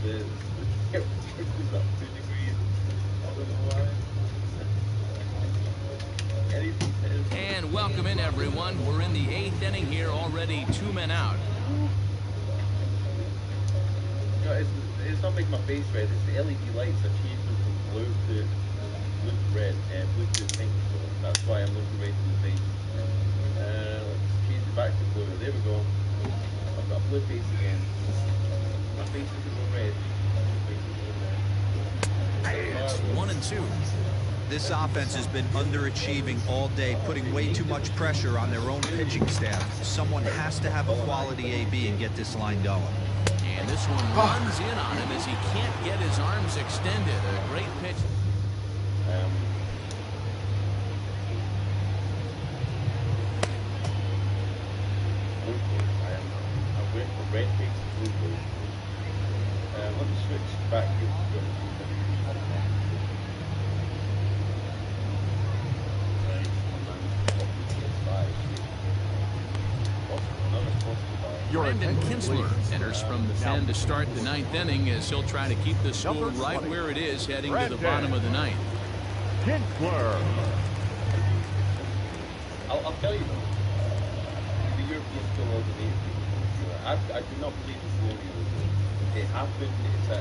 is. It was up 2 degrees. I don't know why. And welcome in, everyone. We're in the 8th inning here, already 2 men out. No, it's not making my face red. It's the LED lights. I changed them from blue to red, blue to pink. So that's why I'm looking red in the face. Let's change it back to blue. There we go. I've got a blue face again. My face is going red. It's 1-2. This offense has been underachieving all day, putting way too much pressure on their own pitching staff. Someone has to have a quality AB and get this line going. And this one runs in on him as he can't get his arms extended. A great pitch. I went for red face to blue face. Let me switch back here. Brandon Kinsler enters from the pen to start the 9th inning as he'll try to keep the score right where it is heading to the bottom of the 9th. Kinsler. I'll tell you though, the European still overrated. I do not believe it's really. It happened. It's a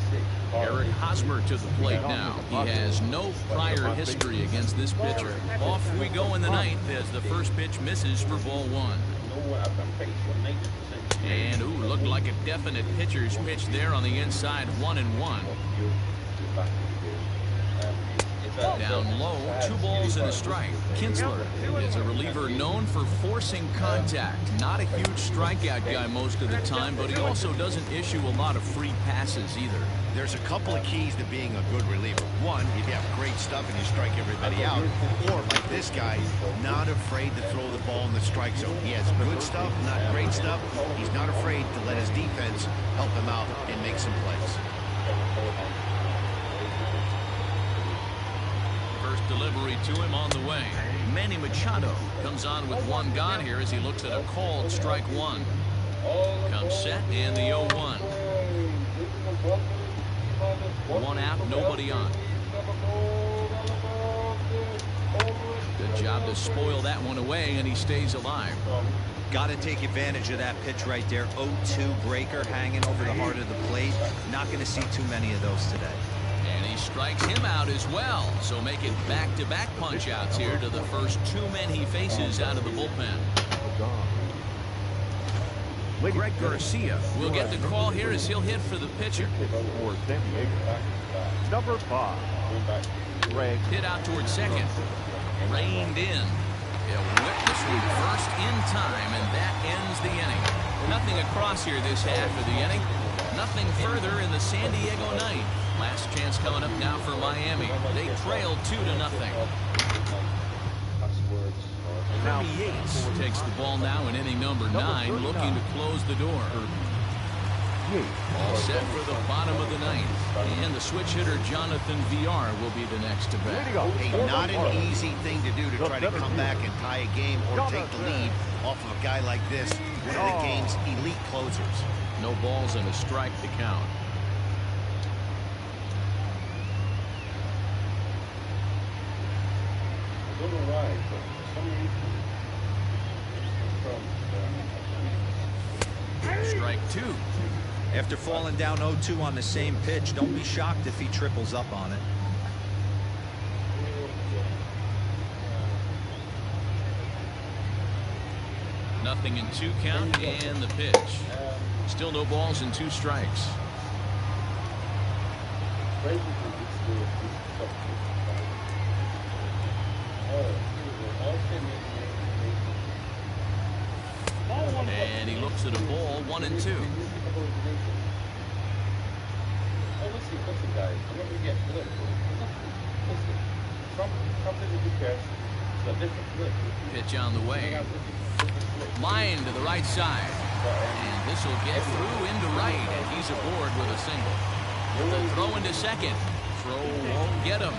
sick. Eric Hosmer to the plate now. He has no prior history against this pitcher. Off we go in the 9th as the first pitch misses for ball 1. I'm pretty sure 90%. And looked like a definite pitcher's pitch there on the inside, 1-1. Down low, 2 balls and a strike. Kinsler is a reliever known for forcing contact. Not a huge strikeout guy most of the time, but he also doesn't issue a lot of free passes either. There's a couple of keys to being a good reliever. One, if you have great stuff and you strike everybody out. Or, like this guy, not afraid to throw the ball in the strike zone. He has good stuff, not great stuff. He's not afraid to let his defense help him out and make some plays. First delivery to him on the way. Manny Machado comes on with 1 gone here as he looks at a called strike 1. Comes set and the 0-1. 1 out, nobody on. Good job to spoil that one away, and he stays alive. Got to take advantage of that pitch right there. 0-2 breaker hanging over the heart of the plate. Not going to see too many of those today. And he strikes him out as well. So make it back-to-back punch-outs here to the first 2 men he faces out of the bullpen. Greg Garcia will get the call here as he'll hit for the pitcher. Number 5. Greg. Hit out towards second. Reined in. He'll whip this one first in time, and that ends the inning. Nothing across here this half of the inning. Nothing further in the San Diego night. Last chance coming up now for Miami. They trail 2-0. Kirby Yates takes the ball now in inning number 9, looking to close the door. All set for the bottom of the 9th. And the switch hitter Jonathan VR will be the next to bat. Hey, not an easy thing to do to try to come back and tie a game or take the lead off of a guy like this, one of the game's elite closers. No balls and a strike to count. I don't know why, but for some reason Strike 2. After falling down 0-2 on the same pitch, don't be shocked if he triples up on it. Nothing in 2 count and the pitch. Still no balls and 2 strikes. And he looks at a ball, 1-2. Listen, guys. Pitch on the way. Line to the right side. And this will get through into right, and he's aboard with a single. The throw into second. Throw won't get him.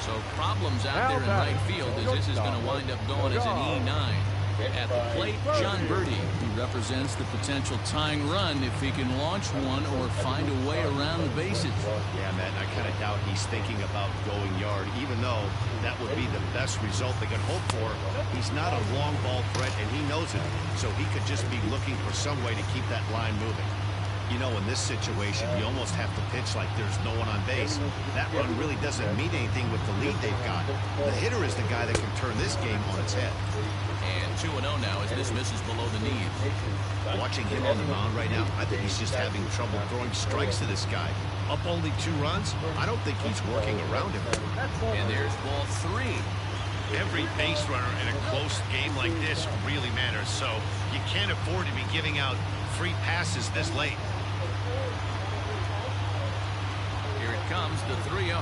So problems out there in right field as this is going to wind up going as an E9. At the plate, John Birdie. He represents the potential tying run if he can launch one or find a way around the bases. Yeah, Matt, I kind of doubt he's thinking about going yard, even though that would be the best result they could hope for. He's not a long ball threat, and he knows it, so he could just be looking for some way to keep that line moving. You know, in this situation, you almost have to pitch like there's no one on base. That run really doesn't mean anything with the lead they've got. The hitter is the guy that can turn this game on its head. And 2-0 now as this misses below the knee. Watching him on the mound right now, I think he's just having trouble throwing strikes to this guy. Up only 2 runs? I don't think he's working around him. And there's ball 3. Every base runner in a close game like this really matters, so you can't afford to be giving out free passes this late. Here it comes, the 3-0.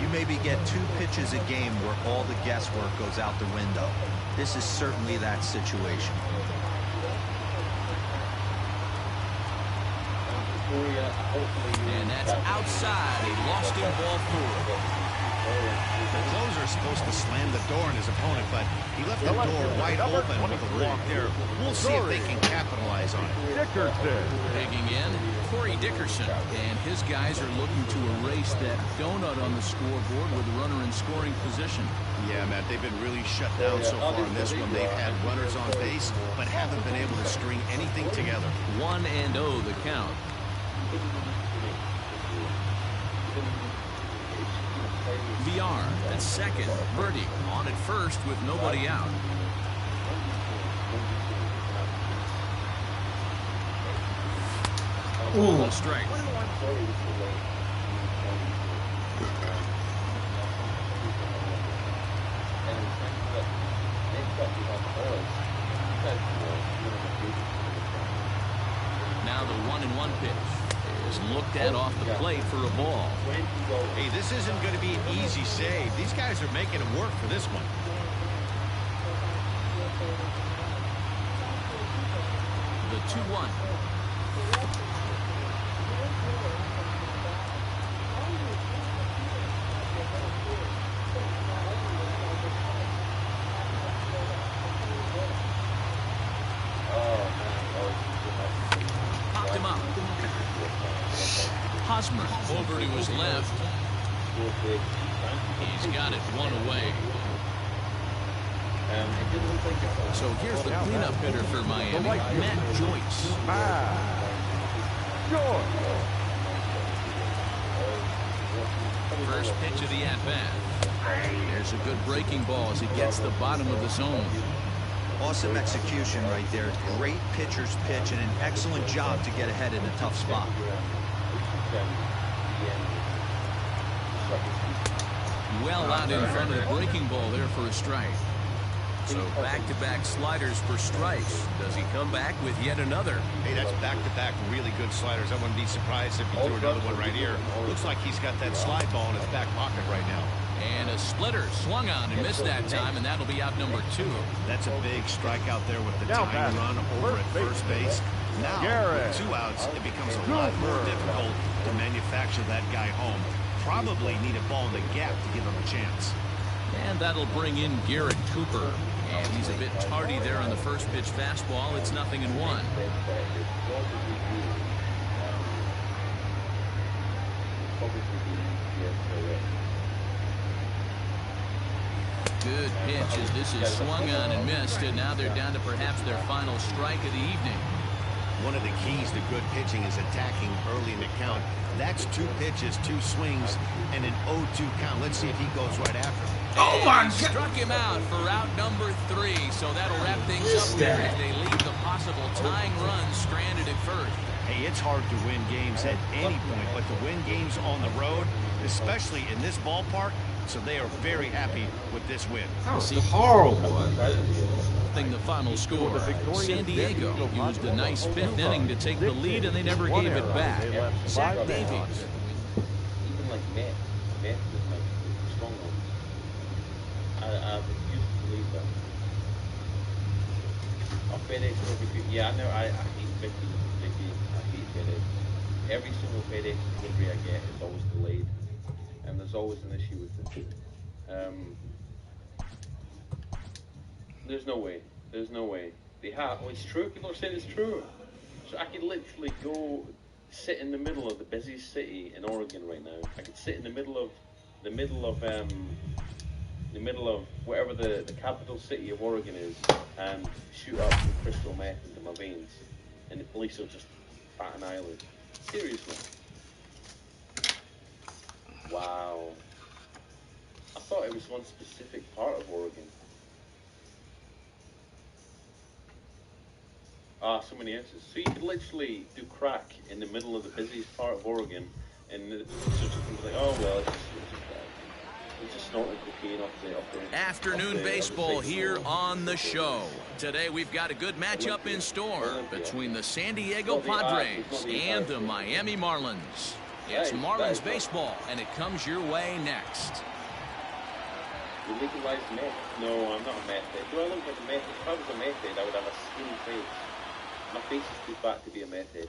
You maybe get 2 pitches a game where all the guesswork goes out the window. This is certainly that situation. And that's outside. He lost him, ball 4. The closer is supposed to slam the door on his opponent, but he left the door wide open with a walk there. We'll see if they can capitalize on it. Dickerson. Digging in, Corey Dickerson. And his guys are looking to erase that donut on the scoreboard with a runner in scoring position. Yeah, Matt, they've been really shut down so far in this one. They've had runners on base, but haven't been able to string anything together. 1-0 the count. VR at second. Birdie on at first with nobody out. Ooh. Strike. Now the 1-1 pitch is looked at off the plate for a ball. Hey, this isn't going to be an easy save. These guys are making it work for this one. The 2-1. Popped him up. Hosmer over to his left. He's got it 1 away. So here's the cleanup hitter for Miami, Matt Joyce. First pitch of the at-bat. There's a good breaking ball as he gets the bottom of the zone. Awesome execution right there. Great pitcher's pitch and an excellent job to get ahead in a tough spot. Well out in front of the breaking ball there for a strike. So back-to-back sliders for strikes. Does he come back with yet another? Hey, that's back-to-back really good sliders. I wouldn't be surprised if he threw another one right here. Looks like he's got that slide ball in his back pocket right now. And a splitter swung on and missed that time, and that'll be out number 2. That's a big strikeout there with the tying run over at first base. Now, with 2 outs, it becomes a lot more difficult to manufacture that guy home. Probably need a ball in the gap to give him a chance. And that'll bring in Garrett Cooper. And he's a bit tardy there on the first pitch fastball. It's 0-1. Good pitch as this is swung on and missed, and now they're down to perhaps their final strike of the evening. One of the keys to good pitching is attacking early in the count. That's 2 pitches, 2 swings, and an 0-2 count. Let's see if he goes right after him. Oh my God! Struck him out for out number 3, so that'll wrap things up here as they leave the possible tying run stranded at first. Hey, it's hard to win games at any point, but to win games on the road, especially in this ballpark, so they are very happy with this win. That was horrible. The final score. San Diego used a nice 5th inning to take the lead, and they never gave it back. Zach Davies. Even like Matt is like a strong one. I refuse to believe that. Oh, FedEx will be, yeah, I know. I hate Vicky. I hate FedEx. Every single FedEx delivery I get is always delayed, and there's always an issue with it. There's no way. There's no way. They have. Oh, it's true. People are saying it's true. So I could literally go sit in the middle of the busiest city in Oregon right now. I could sit in the middle of whatever the capital city of Oregon is, and shoot up some crystal meth into my veins, and the police will just bat an eyelid. Seriously. Wow. I thought it was one specific part of Oregon. Ah, so many answers. So you could literally do crack in the middle of the busiest part of Oregon, and the police are just gonna be like, oh well, it's just snorting cocaine off the Afternoon baseball here on the show. Today we've got a good matchup in store between the San Diego Padres and the Miami Marlins. It's Marlins baseball, and it comes your way next. You legalize meth? No, I'm not a meth head. Do I look like a meth head? If I was a meth head, I would have a skinny face. My face is too fat to be a meth head.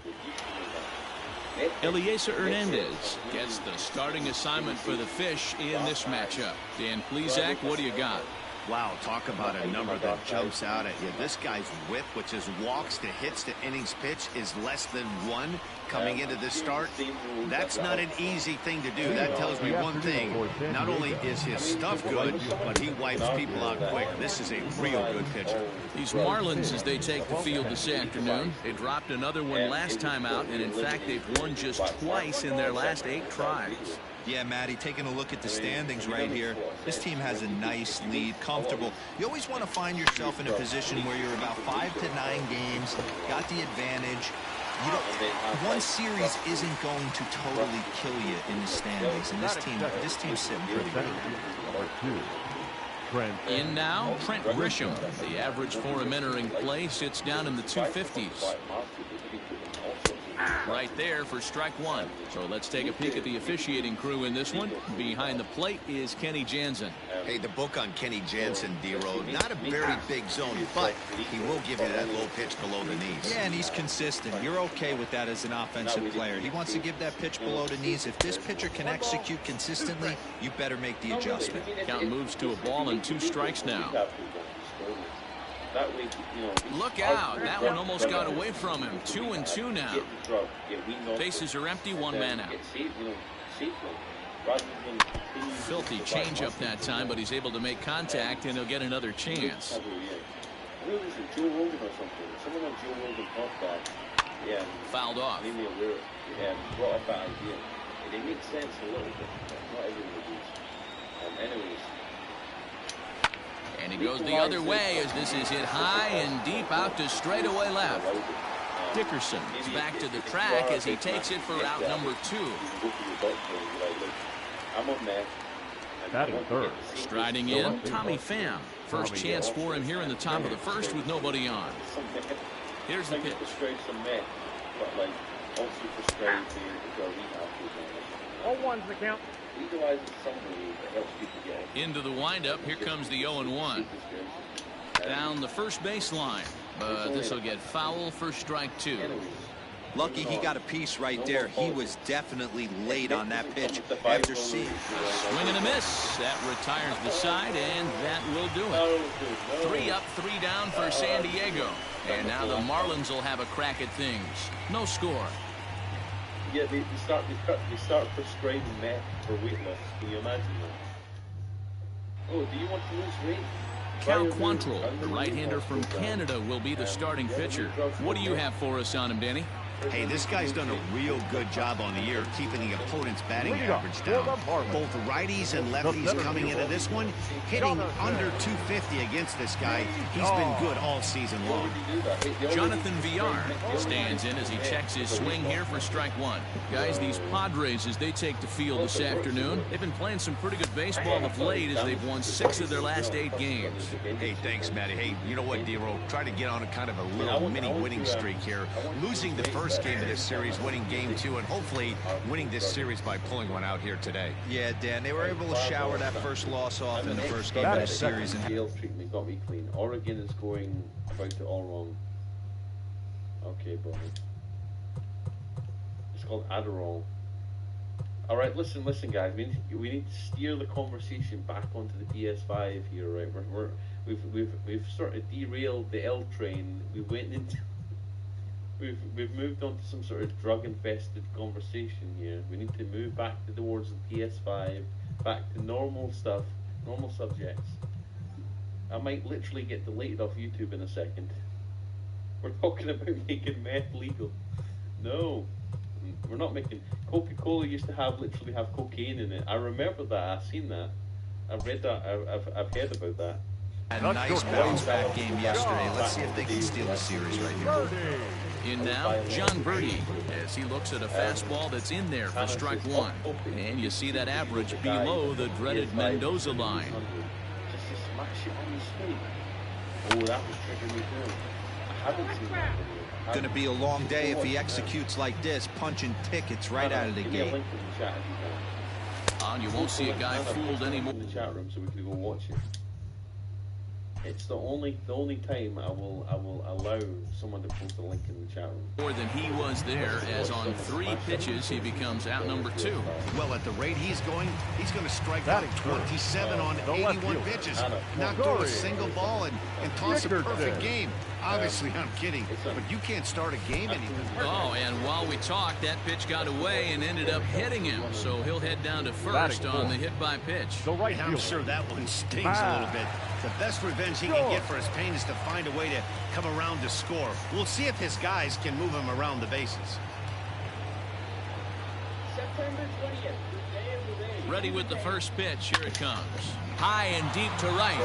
Eliezer Hernandez gets the starting assignment for the Fish in this matchup. Dan Plesac, what do you got? Wow, talk about a number that jumps out at you. This guy's whip, which is walks to hits to innings pitch, is less than 1 coming into this start. That's not an easy thing to do. That tells me one thing. Not only is his stuff good, but he wipes people out quick. This is a real good pitcher. These Marlins, as they take the field this afternoon, they dropped another one last time out, and in fact, they've won just twice in their last 8 tries. Yeah, Matty, taking a look at the standings right here, this team has a nice lead, comfortable. You always want to find yourself in a position where you're about 5 to 9 games, got the advantage. You don't, one series isn't going to totally kill you in the standings, and this team's sitting pretty good. In now, Trent Grisham. The average for him entering play sits down in the 250s. Right there for strike 1. So let's take a peek at the officiating crew in this one. Behind the plate is Kenny Jansen. Hey, the book on Kenny Jansen, D-Road, not a very big zone, but he will give you that low pitch below the knees. Yeah, and he's consistent. You're okay with that as an offensive player. He wants to give that pitch below the knees. If this pitcher can execute consistently, you better make the adjustment. Count moves to a ball and 2 strikes now. Look out. That one almost got away from him. 2-2 now. Bases are empty, 1 man out. Filthy changeup that time, but he's able to make contact, and he'll get another chance. Fouled off. It makes sense a little bit. Not everybody. Anyways. And he goes the other way as this is hit high and deep out to straightaway left. Dickerson is back to the track as he takes it for out number 2. Batting third. Striding in, Tommy Pham. First chance for him here in the top of the first with nobody on. Here's the pitch. 0-1's the count. Into the windup, here comes the 0-1. Down the first baseline, but this will get foul for strike 2. Lucky he got a piece right there. He was definitely late on that pitch after seeing. Swing and a miss. That retires the side, and that will do it. 3 up, 3 down for San Diego. And now the Marlins will have a crack at things. No score. Yeah, they start prescribing meth for weight loss. Can you imagine that? Oh, do you want to lose weight? Cal Quantrill, the right-hander from Canada, will be the starting pitcher. What do you have for us on him, Danny? Hey, this guy's done a real good job on the year keeping the opponent's batting average down. Both righties and lefties coming into this one, hitting under 250 against this guy. He's been good all season long. Jonathan Villar stands in as he checks his swing here for strike 1. Guys, these Padres, as they take the field this afternoon, they've been playing some pretty good baseball of late as they've won 6 of their last 8 games. Hey, thanks, Matty. Hey, you know what, D-Roll? Try to get on a kind of a little mini winning streak here. Losing the first game of this series, winning game 2, and hopefully winning this series by pulling one out here today. Yeah, Dan, they were able to shower that first loss off in the first game of the series. Jail treatment got me clean. Oregon is going about it all wrong. Okay, buddy. It's called Adderall. All right, listen, guys. We need to steer the conversation back onto the PS5 here, right? We've sort of derailed the L train. We went into we've moved on to some sort of drug-infested conversation here. We need to move back towards the PS5, back to normal stuff, normal subjects. I might literally get deleted off YouTube in a second. We're talking about making meth legal. No, we're not making. Coca-Cola used to literally have cocaine in it. I remember that. I've seen that. I've read that. I've heard about that. A nice bounce-back game yesterday. Let's see if they can steal the series right here. In now, John Birdie, as he looks at a fastball that's in there for strike one. And you see that average below the dreaded Mendoza line. Just to smash it on the swing. Oh, that was triggering me too. I haven't seen that video. Going to be a long day if he executes like this, punching tickets right out of the gate. And you won't see a guy fooled anymore. In the chat room so we can go watch it. It's the only time I will allow someone to post a link in the chat room. More than he was there, as on 3 pitches he becomes out number 2. Well, at the rate he's going to strike out 27 on 81 pitches. Not throw a single ball and toss a perfect game. Obviously, I'm kidding, but you can't start a game anymore. Oh, and while we talked, that pitch got away and ended up hitting him. So he'll head down to first on the hit by pitch. I'm sure that one stings a little bit. The best revenge he can get for his pain is to find a way to come around to score. We'll see if his guys can move him around the bases. September 20th. Ready with the first pitch. Here it comes. High and deep to right.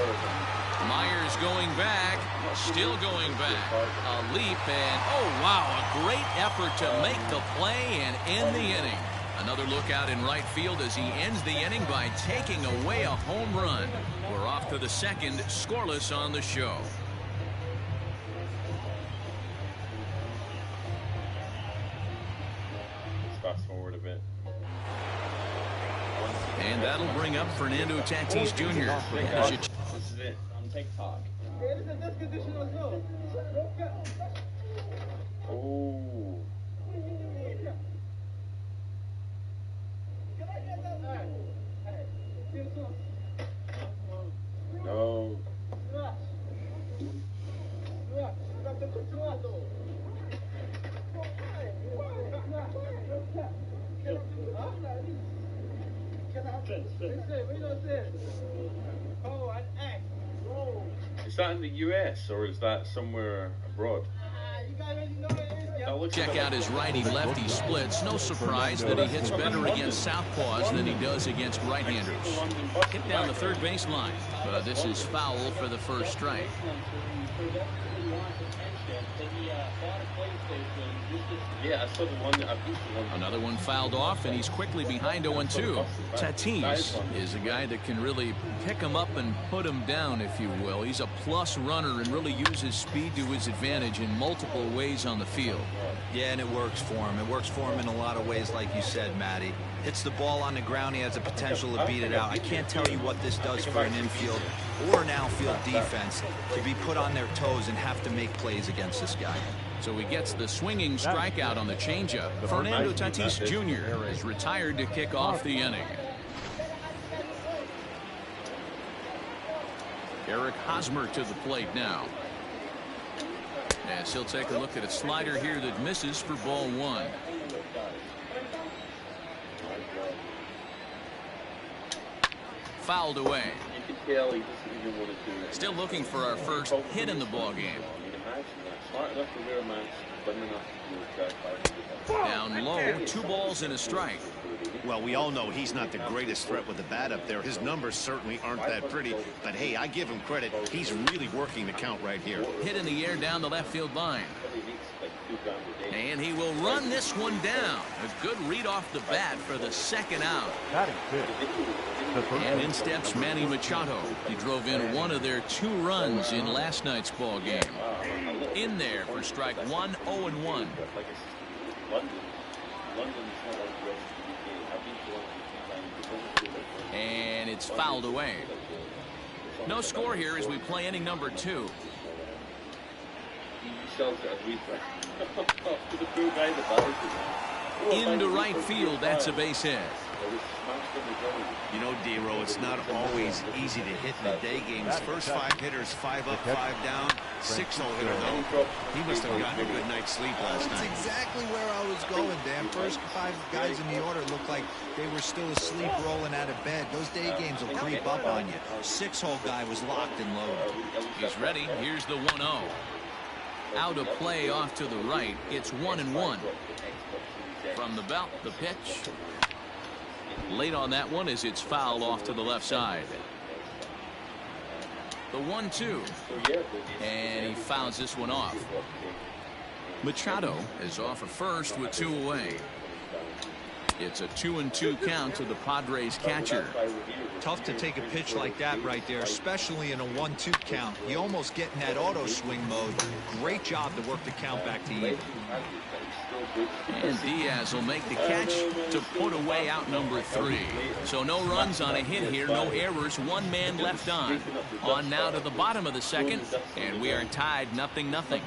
Myers going back. Still going back. A leap and, oh, wow, a great effort to make the play and end the inning. Another look out in right field as he ends the inning by taking away a home run. We're off to the second, scoreless on the show. Let's fast forward a bit. And that'll bring up Fernando Tatis Jr. This is it on TikTok. Oh. No. Is that in the US or is that somewhere abroad? Check out his righty-lefty splits. No surprise that he hits better against southpaws than he does against right-handers. Hit down the third baseline. But this is foul for the first strike. Yeah, I saw the one. Another one fouled off, and he's quickly behind 0-2. Tatis is a guy that can really pick him up and put him down, if you will. He's a plus runner and really uses speed to his advantage in multiple ways on the field. Yeah, and it works for him. It works for him in a lot of ways, like you said, Matty. Hits the ball on the ground. He has the potential to beat it out. I can't tell you what this does for an infield or an outfield defense to be put on their toes and have to make plays against this guy. So he gets the swinging strikeout on the changeup. Fernando Tatis Jr. is retired to kick off the inning. Eric Hosmer to the plate now. As he'll take a look at a slider here that misses for ball 1. Fouled away. Still looking for our first hit in the ball game. Down low, 2 balls and a strike. Well, we all know he's not the greatest threat with the bat up there. His numbers certainly aren't that pretty. But, hey, I give him credit. He's really working the count right here. Hit in the air down the left field line. And he will run this one down. A good read off the bat for the second out. And in steps Manny Machado. He drove in one of their 2 runs in last night's ball game. In there for strike 1, 0-1. And it's fouled away. No score here as we play inning number 2. Into right field, that's a base hit. You know, D-Row, it's not always easy to hit in the day games. First 5 hitters, 5 up, 5 down. 6-hole hitter, though. He must have gotten a good night's sleep last night. That's exactly where I was going, Dan. First 5 guys in the order looked like they were still asleep rolling out of bed. Those day games will creep up on you. 6-hole guy was locked and loaded. He's ready. Here's the 1-0. Out of play off to the right. It's 1-1. From the belt, the pitch. Late on that one as it's fouled off to the left side. The 1-2. And he fouls this one off. Machado is off at first with 2 away. It's a 2-2 count to the Padres catcher. Tough to take a pitch like that right there, especially in a 1-2 count. You almost get in that auto swing mode. Great job to work the count back to even. And Diaz will make the catch to put away out number 3. So no runs on a hit here, no errors, 1 man left on. On now to the bottom of the second, and we are tied 0-0.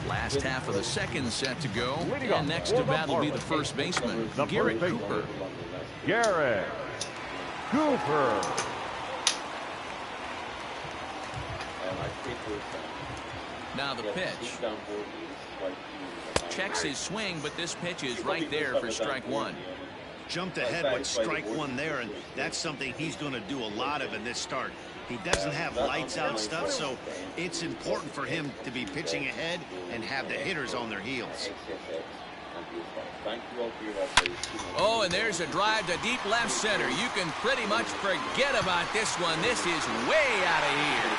Last half of the second set to go, and next to bat will be the first baseman, Garrett Cooper. Garrett Cooper. Now the pitch. Checks his swing, but this pitch is right there for strike 1. Jumped ahead with strike 1 there, and that's something he's going to do a lot of in this start. He doesn't have lights out stuff, so it's important for him to be pitching ahead and have the hitters on their heels. Oh, and there's a drive to deep left center. You can pretty much forget about this one. This is way out of here.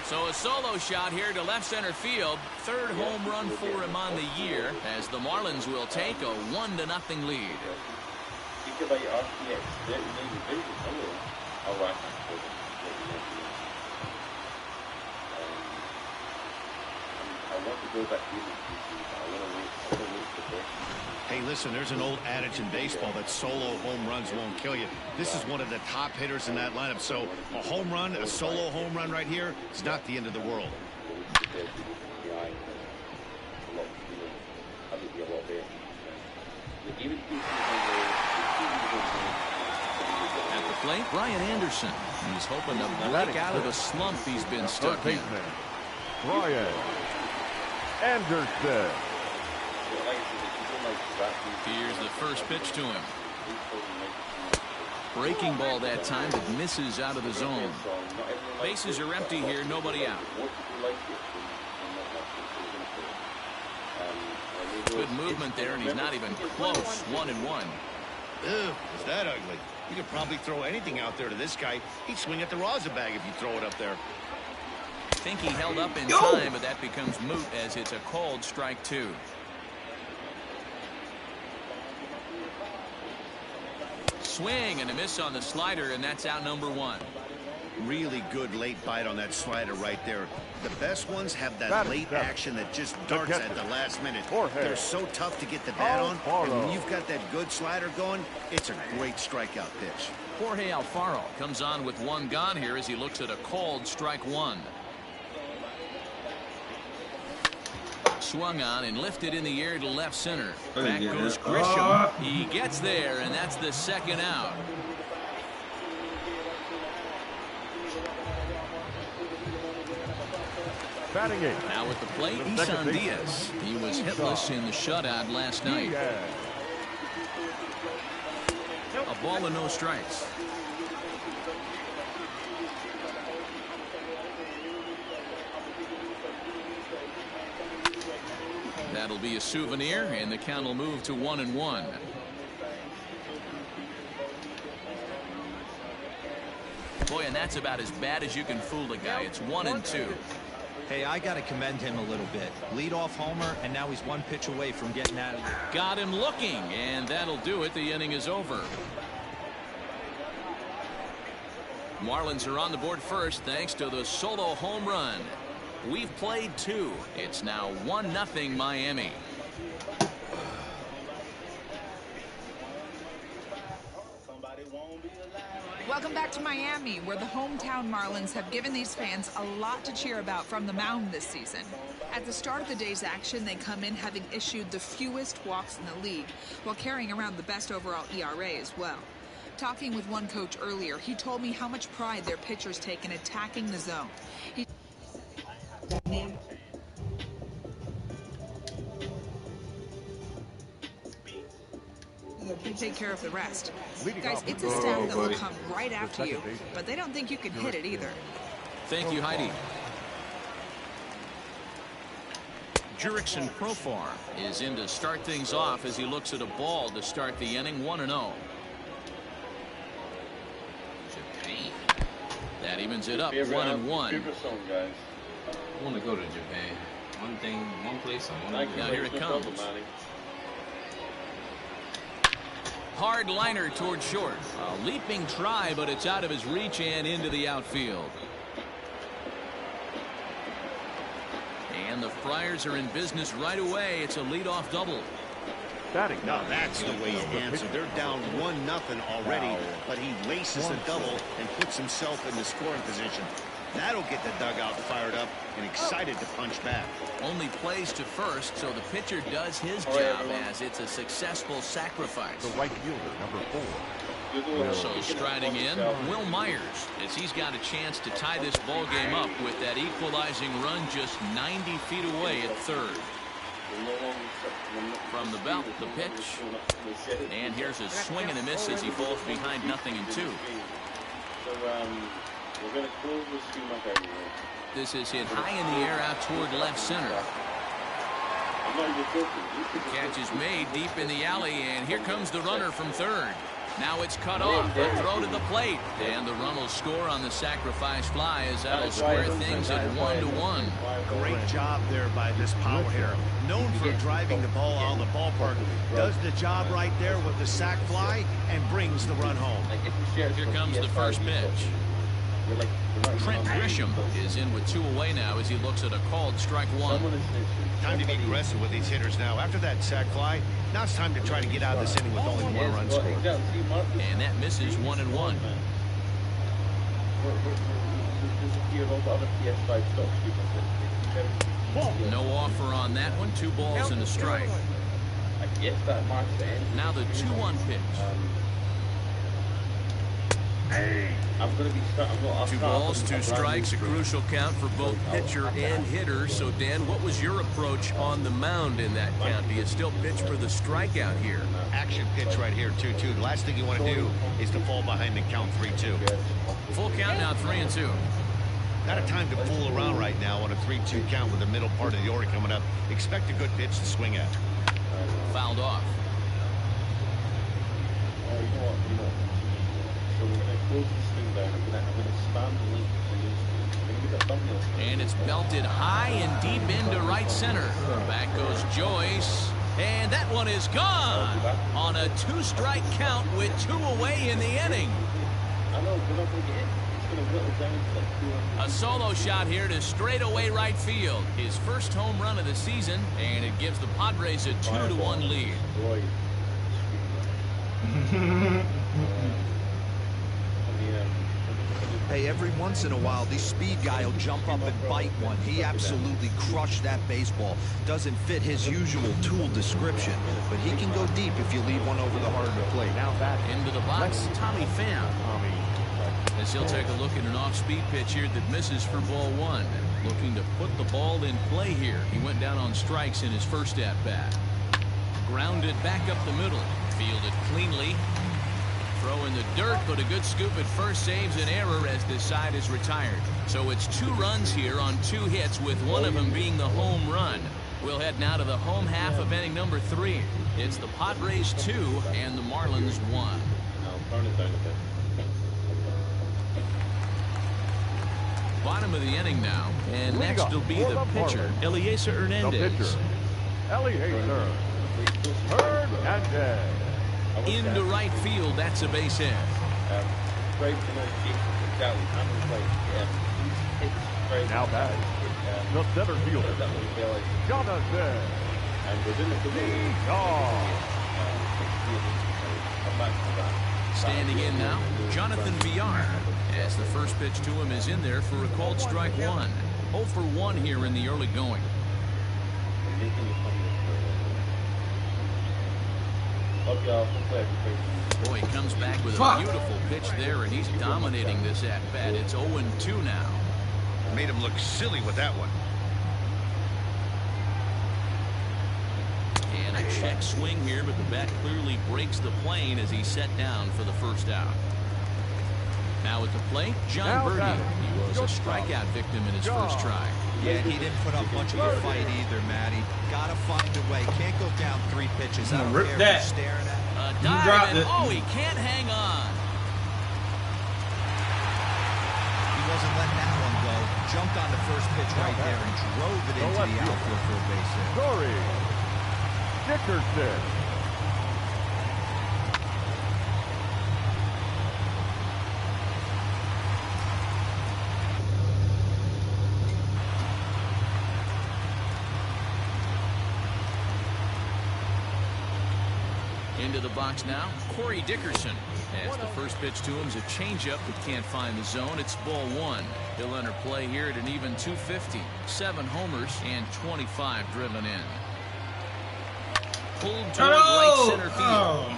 So a solo shot here to left center field. 3rd home run for him on the year, as the Marlins will take a 1-0 lead. Hey, listen, there's an old adage in baseball that solo home runs won't kill you. This is one of the top hitters in that lineup, so a home run, a solo home run right here, is not the end of the world. At the plate, Brian Anderson. He's hoping to break out of the slump he's been stuck in. Brian Anderson. Here's the first pitch to him. Breaking ball that time, but misses out of the zone. Bases are empty here, nobody out. Good movement there, and he's not even close. 1-1. Ew, is that ugly? You could probably throw anything out there to this guy. He'd swing at the rosin bag if you throw it up there. I think he held up in time, but that becomes moot as it's a called strike 2. Swing and a miss on the slider, and that's out number 1. Really good late bite on that slider right there. The best ones have that late action that just darts at the last minute. They're so tough to get the bat on, and when you've got that good slider going, it's a great strikeout pitch. Jorge Alfaro comes on with 1 gone here as he looks at a called strike 1. Swung on and lifted in the air to left center. Back goes Grisham. He gets there, and that's the 2nd out. Batting it. Now at the plate, Isan Diaz. He was hitless in the shutout last night. A ball and no strikes. That'll be a souvenir, and the count will move to 1-1. Boy, and that's about as bad as you can fool the guy. It's 1-2. Hey, I got to commend him a little bit. Leadoff homer, and now he's 1 pitch away from getting out of here. Got him looking, and that'll do it. The inning is over. Marlins are on the board first thanks to the solo home run. We've played 2. It's now 1-0 Miami. Welcome back to Miami, where the hometown Marlins have given these fans a lot to cheer about from the mound this season. At the start of the day's action, they come in having issued the fewest walks in the league, while carrying around the best overall ERA as well. Talking with one coach earlier, he told me how much pride their pitchers take in attacking the zone. You take care of the rest. Guys, it's a staff that will come right after you, but they don't think you can hit it either. Thank you, Heidi. Jurickson Profar is in to start things off as he looks at a ball to start the inning, 1-0. That evens it up, 1-1. I want to go to Japan. One place I want to go. Now here it comes. Hard liner toward short. A leaping try, but it's out of his reach and into the outfield. And the Friars are in business right away. It's a leadoff double. Now that's the way you answer. They're down 1-0 already, but he laces a double and puts himself in the scoring position. That'll get the dugout fired up and excited to punch back. Only plays to first, so the pitcher does his job as it's a successful sacrifice. The right fielder, number 4. So striding in, Will Myers, as he's got a chance to tie this ball game up with that equalizing run just 90 feet away at third. From the belt, the pitch. And here's a swing and a miss as he falls behind 0-2. So, we're going to close this scheme up everywhere. This is hit high in the air out toward left center. Catch is made deep in the alley, and here comes the runner from third. Now it's cut off. A throw to the plate. And the run will score on the sacrifice fly as that'll square things at 1-1. Great job there by this power hitter. Known for driving the ball out of the ballpark. Does the job right there with the sac fly and brings the run home. Here comes the first pitch. Trent Grisham is in with 2 away now as he looks at a called strike 1. Time to be aggressive with these hitters now. After that sac fly, now it's time to try to get out of this inning with only 1 run scored. And that misses 1-1. No offer on that one. 2 balls and a strike. Now the 2-1 pitch. I'm going to be 2 balls, 2 strikes, a crucial count for both pitcher and hitter. So, Dan, what was your approach on the mound in that count? Do you still pitch for the strikeout here? Action pitch right here, 2-2. The last thing you want to do is to fall behind and count 3-2. Full count now, 3-2. Not a time to fool around right now on a 3-2 count with the middle part of the order coming up. Expect a good pitch to swing at. Fouled off. So we're going to close this thing down. I'm going to spam the link for you. And it's belted high and deep into right center. Back goes Joyce. And that one is gone on a 2-strike count with 2 away in the inning. I know, we're not going to get in. It's going to whittle down to like 200. A solo shot here to straightaway right field. His first home run of the season, and it gives the Padres a 2-1 lead. Hey, every once in a while, the speed guy will jump up and bite one. He absolutely crushed that baseball. Doesn't fit his usual tool description, but he can go deep if you leave one over the heart of the plate. Now back into the box, Tommy Pham. As he'll take a look at an off-speed pitch here that misses for ball 1. Looking to put the ball in play here. He went down on strikes in his first at-bat. Grounded back up the middle. Fielded cleanly. Throw in the dirt, but a good scoop at first saves an error as this side is retired. So it's 2 runs here on 2 hits, with one of them being the home run. We'll head now to the home half of inning number 3. It's the Padres 2 and the Marlins 1. I'll turn it down a bit. Bottom of the inning now, and next will be the pitcher, Eliezer Hernandez. Eliezer Hernandez. Into right field, that's a base hit. Now back, the center fielder, Jonathan. Standing in now, Jonathan VR, as the first pitch to him is in there for a called strike one. 0 for 1 here in the early going. Boy, he comes back with a beautiful pitch there, and he's dominating this at-bat. It's 0-2 now. Made him look silly with that one. And a check swing here, but the bat clearly breaks the plane as he's set down for the first out. Now at the plate, John Birdie. He was a strikeout victim in his first try. Yeah, he didn't put up much of a fight either, Matty. Gotta find a way. Can't go down 3 pitches. I don't care if you're staring at him. A dive, and oh, he can't hang on. He wasn't letting that one go. Jumped on the first pitch right there and drove it into the outfield for a base hit. Corey Dickerson. Into the box now, Corey Dickerson. As the first pitch to him is a changeup that can't find the zone. It's ball 1. He'll enter play here at an even 250. 7 homers and 25 driven in. Pulled toward right center field.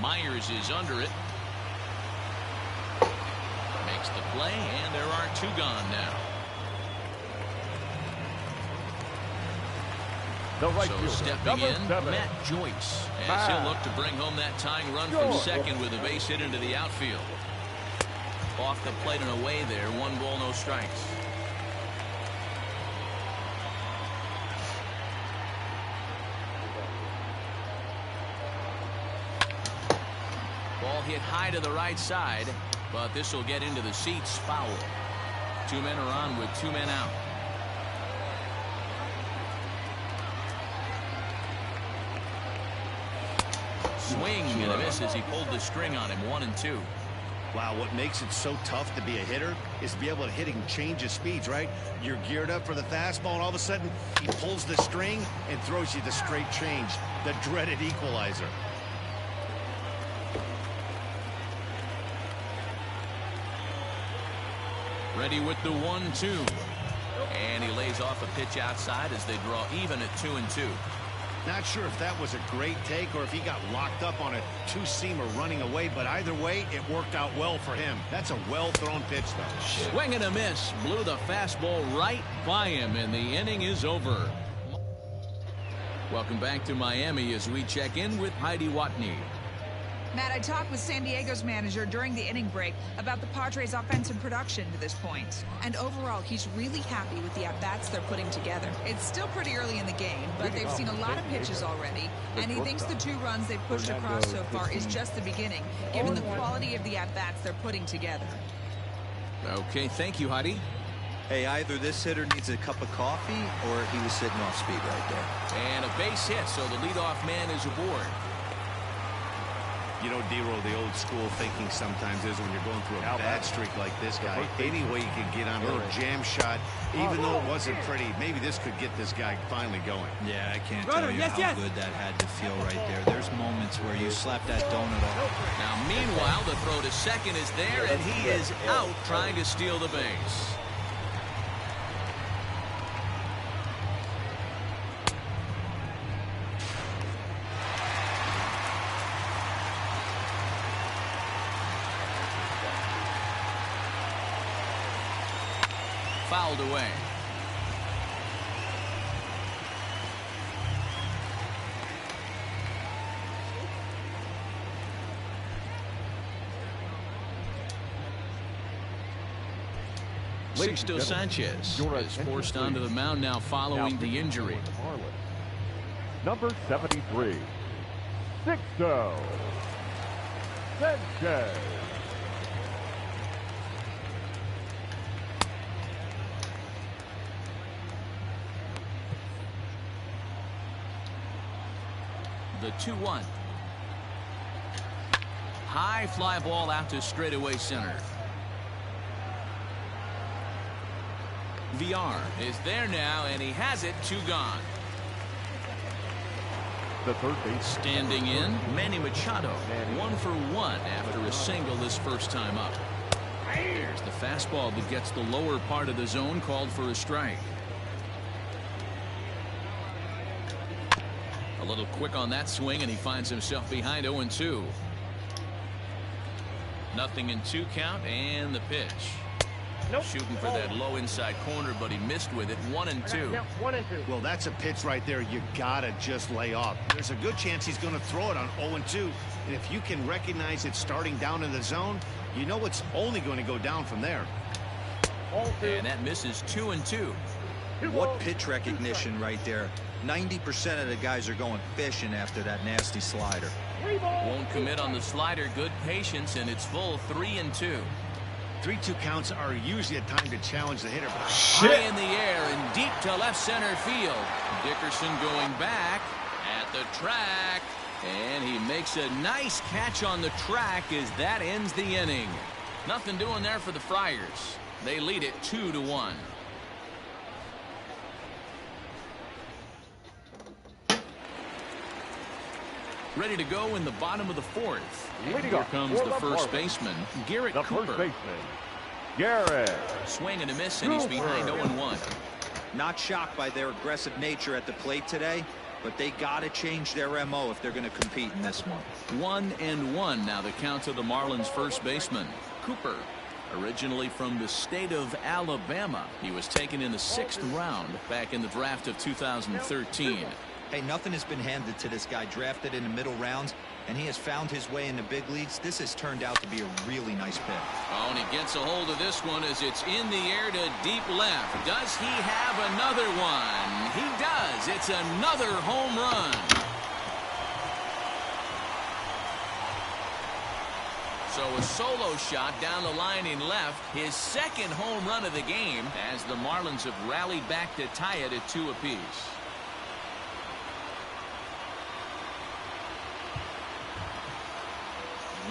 Myers is under it. Makes the play, and there are 2 gone now. So stepping in, Matt Joyce, as he'll look to bring home that tying run from second with a base hit into the outfield. Off the plate and away there, 1 ball, no strikes. Ball hit high to the right side, but this will get into the seats, foul. 2 men are on with 2 men out. Swing and a miss as he pulled the string on him. 1-2. Wow, what makes it so tough to be a hitter is to be able to hit and change his speeds, right? You're geared up for the fastball, and all of a sudden he pulls the string and throws you the straight change, the dreaded equalizer. Ready with the 1-2. And he lays off a pitch outside as they draw even at 2-2. Not sure if that was a great take or if he got locked up on a 2-seamer running away, but either way, it worked out well for him. That's a well-thrown pitch, though. Swing and a miss. Blew the fastball right by him, and the inning is over. Welcome back to Miami as we check in with Heidi Watney. Matt, I talked with San Diego's manager during the inning break about the Padres' offensive production to this point. And overall, he's really happy with the at-bats they're putting together. It's still pretty early in the game, but they've seen a lot of pitches already. And he thinks the 2 runs they've pushed across so far is just the beginning, given the quality of the at-bats they're putting together. Okay, thank you, Heidi. Hey, either this hitter needs a cup of coffee or he was sitting off speed right there. And a base hit, so the leadoff man is aboard. You know, D-Roll, the old school thinking sometimes is when you're going through a bad streak like this guy, any way you can get on a little jam shot, even though it wasn't pretty, maybe this could get this guy finally going. Yeah, I can't tell you how good that had to feel right there. There's moments where you slap that donut off. Now, meanwhile, the throw to second is there, and he is out trying to steal the base. Fouled away. Sixto Sanchez is forced onto the mound now following the injury. Number 73, Sixto Sanchez. The 2-1. High fly ball out to straightaway center. VR is there now, and he has it. 2 gone. the third base. Standing in, Manny Machado, 1 for 1 after a single this first time up. There's the fastball that gets the lower part of the zone, called for a strike. A little quick on that swing, and he finds himself behind 0-2. 0-2 count, and the pitch. Nope. Shooting for that low inside corner, but he missed with it. 1-2. No, 1-2. Well, that's a pitch right there you gotta just lay off. There's a good chance he's going to throw it on 0-2, and if you can recognize it starting down in the zone, you know it's only going to go down from there. And that misses. 2-2. What pitch recognition right there. 90% of the guys are going fishing after that nasty slider. Won't commit on the slider. Good patience, and it's full. 3-2. 3-2 counts are usually a time to challenge the hitter. High in the air and deep to left center field. Dickerson going back at the track, and he makes a nice catch on the track as that ends the inning. Nothing doing there for the Friars. They lead it 2-1. Ready to go in the bottom of the fourth. Here comes the first baseman, Garrett Cooper. First baseman, Garrett. Swing and a miss, and he's behind 0-1. Not shocked by their aggressive nature at the plate today, but they got to change their MO if they're going to compete in this one. 1-1 now the count to the Marlins first baseman, Cooper. Originally from the state of Alabama, he was taken in the 6th round back in the draft of 2013. Hey, nothing has been handed to this guy. Drafted in the middle rounds, and he has found his way in the big leagues. This has turned out to be a really nice pick. Oh, and he gets a hold of this one as it's in the air to deep left. Does he have another one? He does. It's another home run. So a solo shot down the line in left, his second home run of the game, as the Marlins have rallied back to tie it at 2 apiece.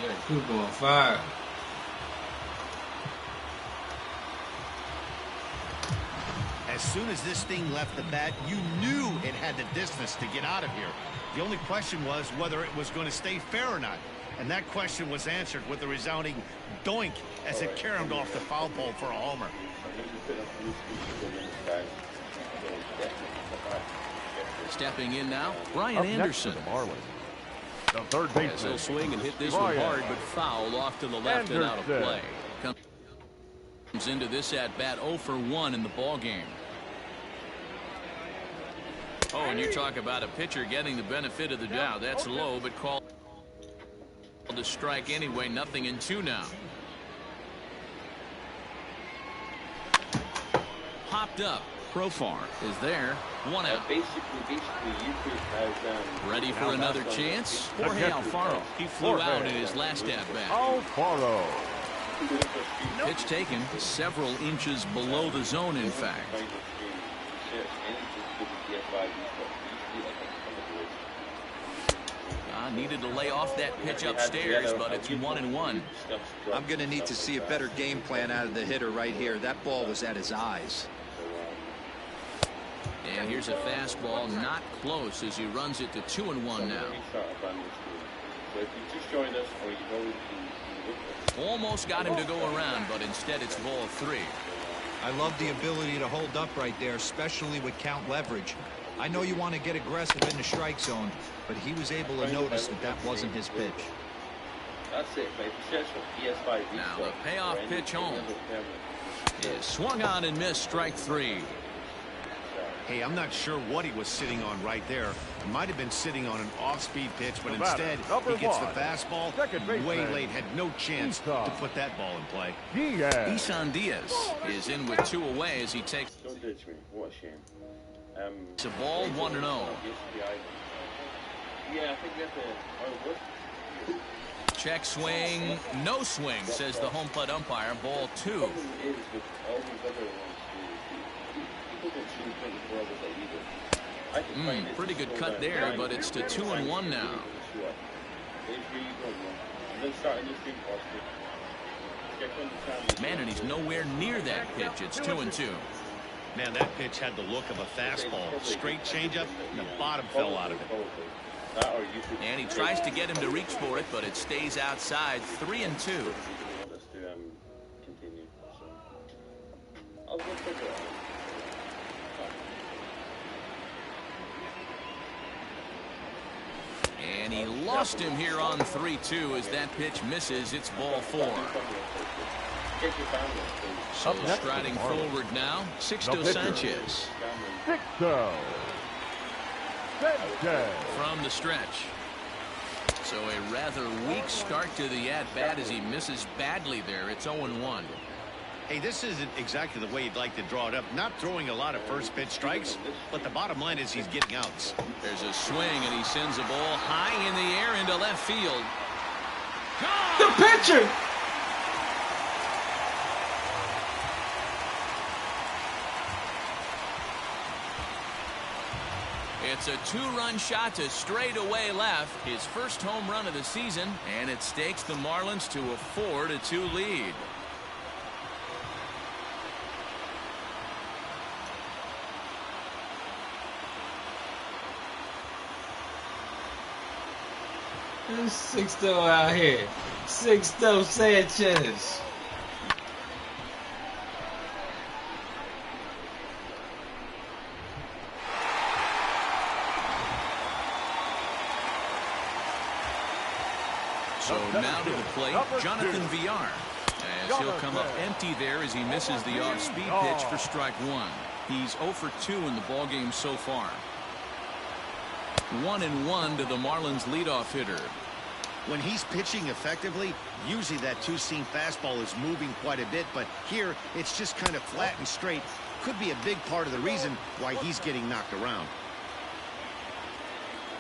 Yeah, Cooper on fire. As soon as this thing left the bat, you knew it had the distance to get out of here. The only question was whether it was going to stay fair or not. And that question was answered with a resounding doink as it caromed off the foul pole for a homer. Stepping in now, Brian Anderson. The Marlins, the third baseman. He'll swing and hit this one hard, but foul off to the left and out of play. Comes into this at bat 0 for 1 in the ball game. Oh, and you talk about a pitcher getting the benefit of the doubt. That's low, but called to strike anyway. 0-2 now. Hopped up. Profar is there. 1 out. Basically, you could Ready for another chance? Jorge Alfaro. He flew out in his last at-bat. Alfaro. Pitch taken several inches below the zone, in fact. Needed to lay off that pitch upstairs, but it's 1-1. I'm going to need to see a better game plan out of the hitter right here. That ball was at his eyes. And here's a fastball, not close, as he runs it to 2-1 now. Almost got him to go around, but instead it's ball 3. I love the ability to hold up right there, especially with count leverage. I know you want to get aggressive in the strike zone, but he was able to notice that that wasn't his pitch. That's it, PS4 Now the payoff pitch home is swung on and missed. Strike 3. Hey, I'm not sure what he was sitting on right there. He might have been sitting on an off-speed pitch, but instead he gets the fastball way late, had no chance to put that ball in play. Isan Diaz is in with 2 away as he takes. Don't ditch me. What a shame. It's a ball 1-0. Yeah, I think we have to. Check swing, no swing, says the home plate umpire. Ball 2. Pretty good cut there, but it's to 2-1 now. Man, and he's nowhere near that pitch. It's 2-2. Man, that pitch had the look of a fastball. Straight changeup, and the bottom fell out of it. That or you could. And he tries to get him to reach for it, but it stays outside. 3-2. Want us to continue. So I'll go figure it out. And he lost him here on 3-2 as that pitch misses. It's ball 4. So striding forward now, Sixto Sanchez. Sixto Sanchez. From the stretch. So a rather weak start to the at-bat as he misses badly there. It's 0-1. Hey, this isn't exactly the way you'd like to draw it up. Not throwing a lot of first pitch strikes, but the bottom line is he's getting outs. There's a swing, and he sends a ball high in the air into left field. Gone! The pitcher! It's a 2-run shot to straightaway left. His first home run of the season, and it stakes the Marlins to a 4-2 lead. Sixto out here. Sixto Sanchez. So now to the plate, Jonathan Villar. As he'll come up empty there as he misses the off-speed pitch for strike 1. He's 0 for 2 in the ballgame so far. 1-1 to the Marlins leadoff hitter. When he's pitching effectively, usually that two-seam fastball is moving quite a bit, but here it's just kind of flat and straight. Could be a big part of the reason why he's getting knocked around.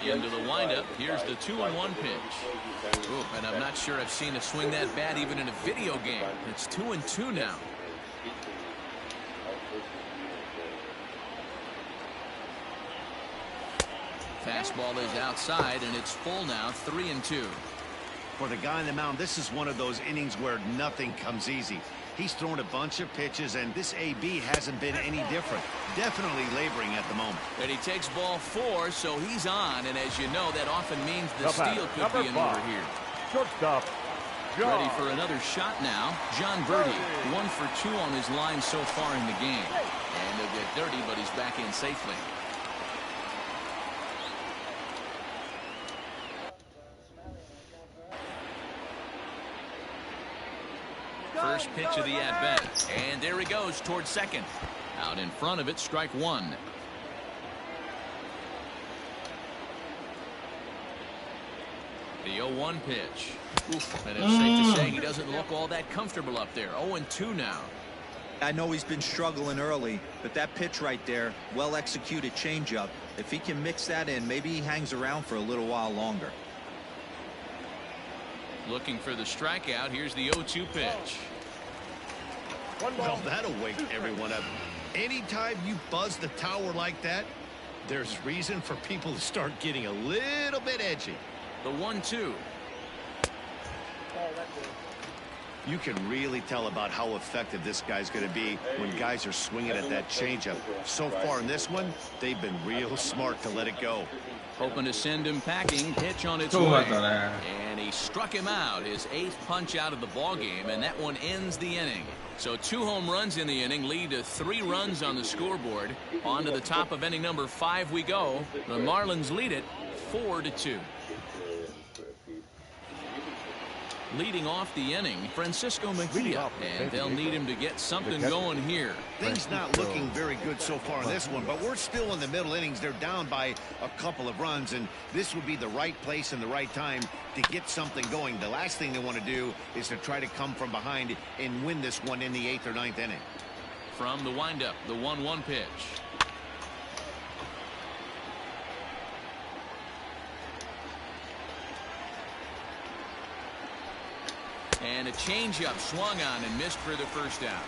Into the windup. Here's the 2-1 pitch. Ooh, and I'm not sure I've seen a swing that bad even in a video game. It's 2-2 now. Fastball is outside, and it's full now, 3-2. For the guy on the mound, this is one of those innings where nothing comes easy. He's thrown a bunch of pitches, and this AB hasn't been any different. Definitely laboring at the moment. And he takes ball 4, so he's on, and as you know, that often means the steal could be in order here. Shortstop. Ready for another shot now. John Birdie, 1 for 2 on his line so far in the game. And they'll get dirty, but he's back in safely. First pitch of the at-bat. And there he goes towards second. Out in front of it, strike 1. The 0-1 pitch. Oof, and it's safe to say he doesn't look all that comfortable up there. 0-2 now. I know he's been struggling early, but that pitch right there, well-executed changeup. If he can mix that in, maybe he hangs around for a little while longer. Looking for the strikeout. Here's the 0-2 pitch. Well, that'll wake everyone up. Anytime you buzz the tower like that, there's reason for people to start getting a little bit edgy. The 1-2. You can really tell about how effective this guy's going to be when guys are swinging at that changeup. So far in this one, they've been real smart to let it go. Hoping to send him packing. Pitch on its way. And he struck him out. His 8th punch out of the ball game, and that one ends the inning. So 2 home runs in the inning lead to 3 runs on the scoreboard. On to the top of inning number 5 we go. The Marlins lead it 4-2. Leading off the inning, Francisco Mejia, and they'll need him to get something going here. Things not looking very good so far in this one, but we're still in the middle innings. They're down by a couple of runs, and this would be the right place and the right time to get something going. The last thing they want to do is to try to come from behind and win this one in the 8th or 9th inning. From the windup, the 1-1 pitch. And a changeup swung on and missed for the first out.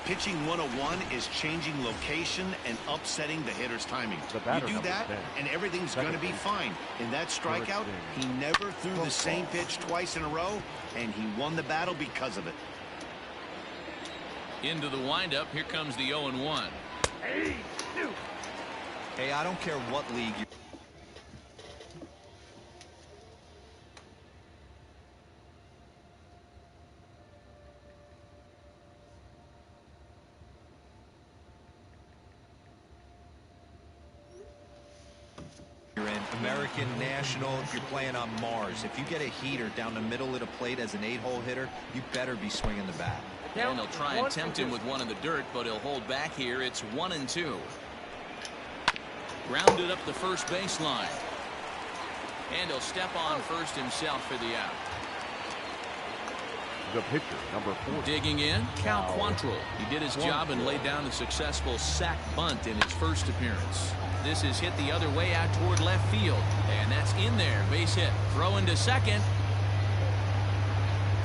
Pitching 101 is changing location and upsetting the hitter's timing. You do that, and everything's going to be fine. In that strikeout, he never threw the same pitch twice in a row, and he won the battle because of it. Into the windup, here comes the 0-1. Hey, I don't care what league American, National, you're playing on Mars. If you get a heater down the middle of the plate as an 8-hole hitter, you better be swinging the bat. And they'll try and tempt him with one in the dirt, but he'll hold back here. It's 1-2. Grounded up the first baseline. And he'll step on first himself for the out. The pitcher, number 4. Digging in, Cal Quantrill. He did his job and laid down a successful sac bunt in his first appearance. This is hit the other way out toward left field. And that's in there. Base hit. Throw into second.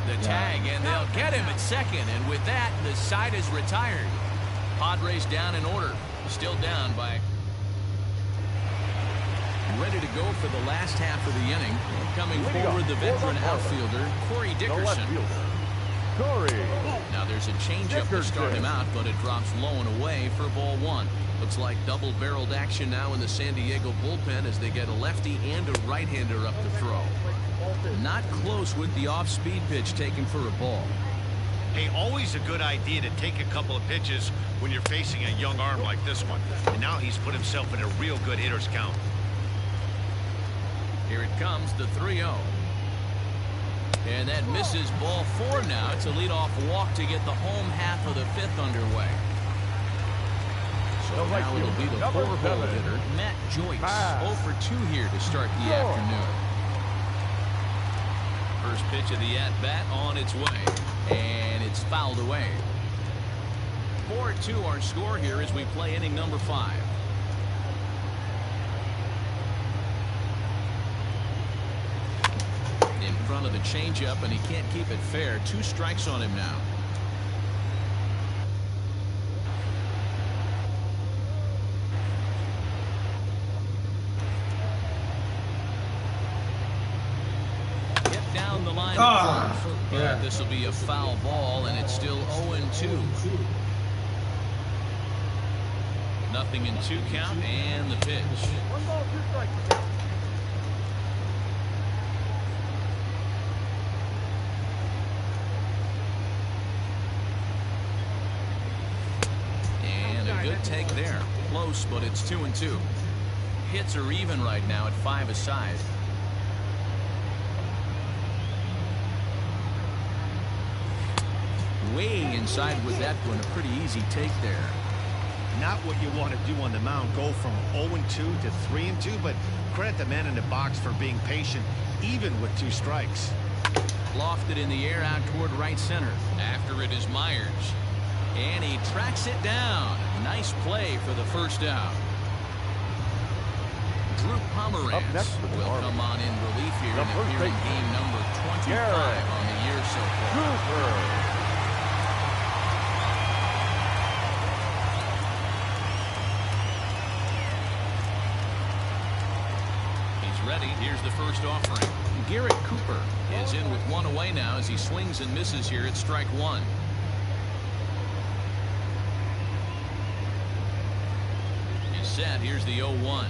The tag, and they'll get him at second. And with that, the side is retired. Padres down in order. Still down by... Ready to go for the last half of the inning. Coming forward, the veteran outfielder, Corey Dickerson. Now there's a changeup to start him out, but it drops low and away for ball 1. Looks like double-barreled action now in the San Diego bullpen as they get a lefty and a right-hander up to throw. Not close with the off-speed pitch taken for a ball. Hey, always a good idea to take a couple of pitches when you're facing a young arm like this one. And now he's put himself in a real good hitter's count. Here it comes, the 3-0. And that misses ball 4 now. It's a leadoff walk to get the home half of the 5th underway. So now it'll be the 4-hole hitter, Matt Joyce. 0 for 2 here to start the afternoon. First pitch of the at-bat on its way. And it's fouled away. 4-2 our score here as we play inning number 5. In front of the changeup, and he can't keep it fair. 2 strikes on him now. Get down the line. Yeah. This will be a foul ball, and it's still 0-2. Nothing in 2 count, and the pitch. 1 ball, 2 strikes. Good take there. Close, but it's 2-2. Hits are even right now at 5 aside. Way inside with that one. A pretty easy take there. Not what you want to do on the mound. Go from 0-2 to 3-2, but credit the man in the box for being patient, even with 2 strikes. Lofted in the air out toward right center. After it is Myers. And he tracks it down. Nice play for the first out. Drew Pomeranz will come on in relief here in appearing game number 25 on the year so far. He's ready. Here's the first offering. Garrett Cooper is in with 1 away now as he swings and misses here at strike 1. Set. Here's the 0-1.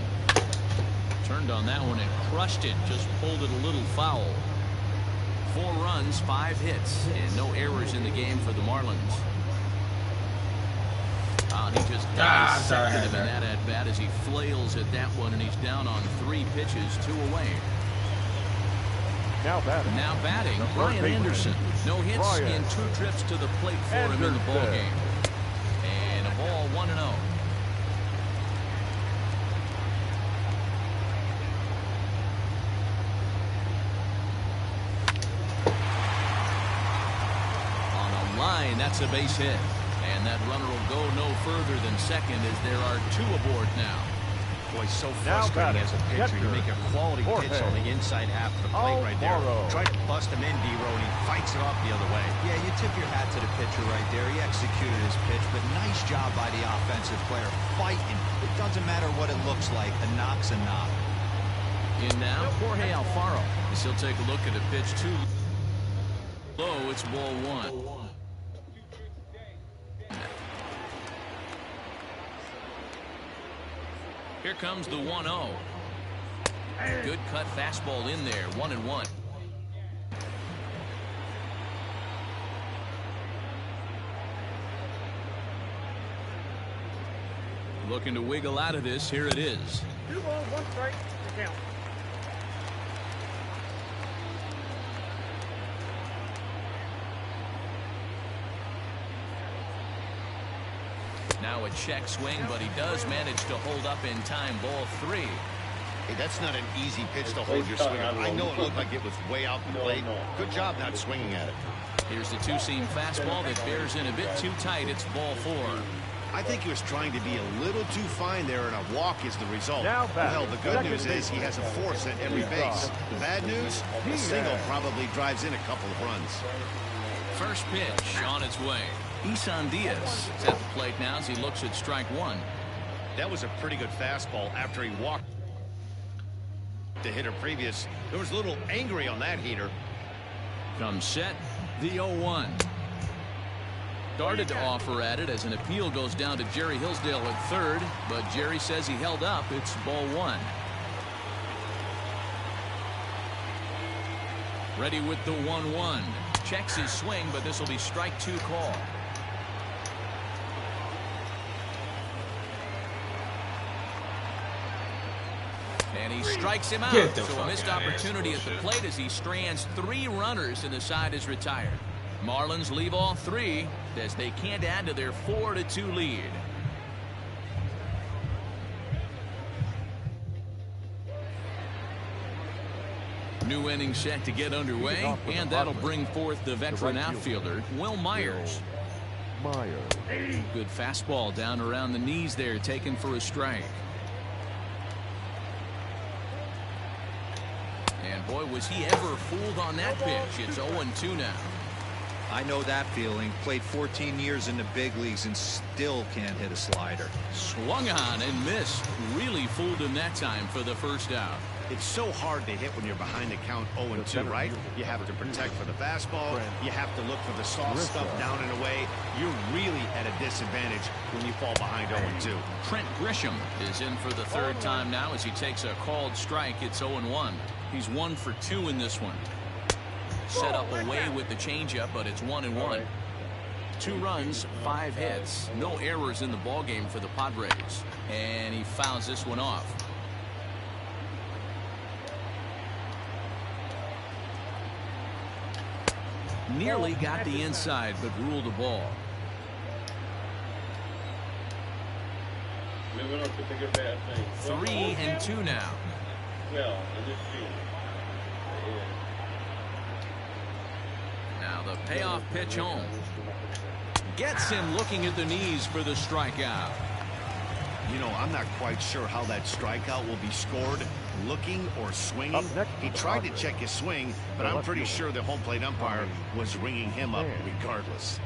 Turned on that one and crushed it. Just pulled it a little foul. 4 runs, 5 hits, and no errors in the game for the Marlins. He just dissected him in that at-bat as he flails at that one, and he's down on 3 pitches, 2 away. Now batting Brian Anderson. No hits in 2 trips to the plate for him in the ballgame. And a ball 1-0. That's a base hit, and that runner will go no further than second as there are 2 aboard now. Boy, so frustrating as a pitcher. You make a quality pitch on the inside half of the plate right there. Try to bust him in, D-Row, and he fights it off the other way. Yeah, you tip your hat to the pitcher right there. He executed his pitch, but nice job by the offensive player fighting. It doesn't matter what it looks like. A knock's a knock. In now, Jorge Alfaro. He'll take a look at a pitch too low. It's ball 1. Here comes the 1-0. Good cut fastball in there, 1-1. Looking to wiggle out of this. Here it is. 2 balls, 1 strike to count. Now a check swing, but he does manage to hold up in time. Ball 3. Hey, that's not an easy pitch to hold your swinger. I know it looked like it was way out the plate. Good job not swinging at it. Here's the two-seam fastball that bears in a bit too tight. It's ball 4. I think he was trying to be a little too fine there, and a walk is the result. Well, the good news is he has a force at every base. The bad news, the single probably drives in a couple of runs. First pitch on its way. Isan Diaz is at the plate now as he looks at strike 1. That was a pretty good fastball after he walked the hitter previous. There was a little angry on that heater. Comes set, the 0-1. Started to offer at it as an appeal goes down to Jerry Hillsdale at third, but Jerry says he held up. It's ball 1. Ready with the 1-1. Checks his swing, but this will be strike 2 call. And he strikes him out. So a missed opportunity at the plate as he strands 3 runners and the side is retired. Marlins leave all 3 as they can't add to their 4-2 lead. New inning set to get underway, and that'll bring forth the veteran outfielder, Will Myers. Good fastball down around the knees there, taken for a strike. And boy, was he ever fooled on that pitch. It's 0-2 now. I know that feeling. Played 14 years in the big leagues and still can't hit a slider. Swung on and missed. Really fooled him that time for the first out. It's so hard to hit when you're behind the count 0-2, right? You have to protect for the fastball. You have to look for the soft stuff down and away. You're really at a disadvantage when you fall behind 0-2. Trent Grisham is in for the 3rd time now as he takes a called strike. It's 0-1. He's 1 for 2 in this one. Set up away with the changeup, but it's 1-1. 2 runs, 5 hits. No errors in the ballgame for the Padres. And he fouls this one off. Nearly got the inside, but ruled a ball. Moving on to bigger bat things. 3-2 now. Well, in this field. Now the payoff pitch home. Gets him looking at the knees for the strikeout. You know, I'm not quite sure how that strikeout will be scored, looking or swinging. He tried to check his swing, but I'm pretty sure the home plate umpire was ringing him up regardless.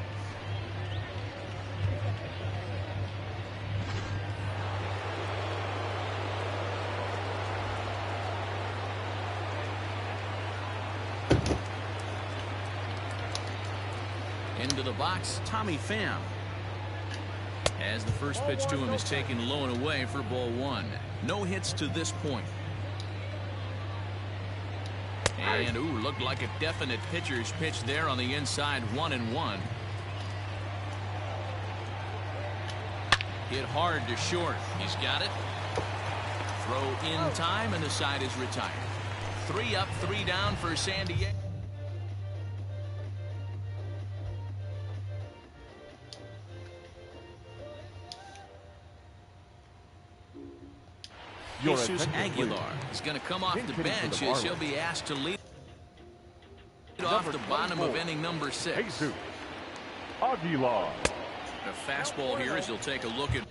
Into the box, Tommy Pham. As the first pitch to him is taken low and away for ball 1. No hits to this point. And looked like a definite pitcher's pitch there on the inside. 1-1. Hit hard to short. He's got it. Throw in time, and the side is retired. 3 up, 3 down for San Diego. Jesus Aguilar is going to come off the bench as he'll be asked to lead off the bottom of inning number 6. Jesus Aguilar. A fastball here as he'll take a look at.